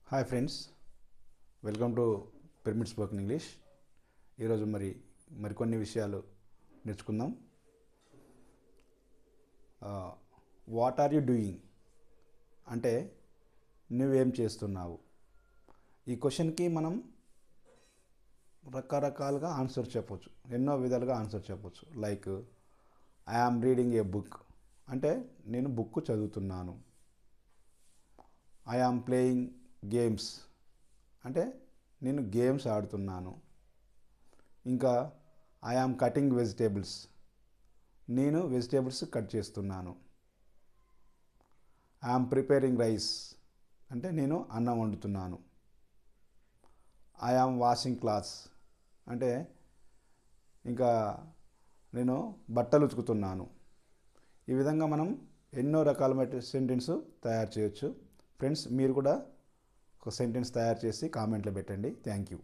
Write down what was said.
Hi friends, welcome to pyramid spoken English. ఈరోజు మరికొన్ని విషయాలు నేర్చుకుందాం. వాట్ ఆర్ యూ డూయింగ్ అంటే నువ్వేం చేస్తున్నావు? ఈ క్వశ్చన్కి మనం రకరకాలుగా ఆన్సర్ చెప్పవచ్చు, ఎన్నో విధాలుగా ఆన్సర్ చెప్పవచ్చు. Like I am reading A book అంటే నేను బుక్ చదువుతున్నాను. ఐ యామ్ ప్లేయింగ్ గేమ్స్ అంటే నేను గేమ్స్ ఆడుతున్నాను. ఇంకా ఐ యామ్ కటింగ్ వెజిటేబుల్స్ నేను వెజిటేబుల్స్ కట్ చేస్తున్నాను. ఐ యామ్ ప్రిపేరింగ్ రైస్ అంటే నేను అన్నం వండుతున్నాను. ఐ యామ్ వాషింగ్ క్లాత్స్ అంటే ఇంకా నేను బట్టలు ఉతుకుతున్నాను. ఈ విధంగా మనం ఎన్నో రకాలమైన సెంటెన్స్ తయారు చేయొచ్చు. ఫ్రెండ్స్, మీరు కూడా ఒక సెంటెన్స్ తయారు చేసి కామెంట్లో పెట్టండి. Thank you.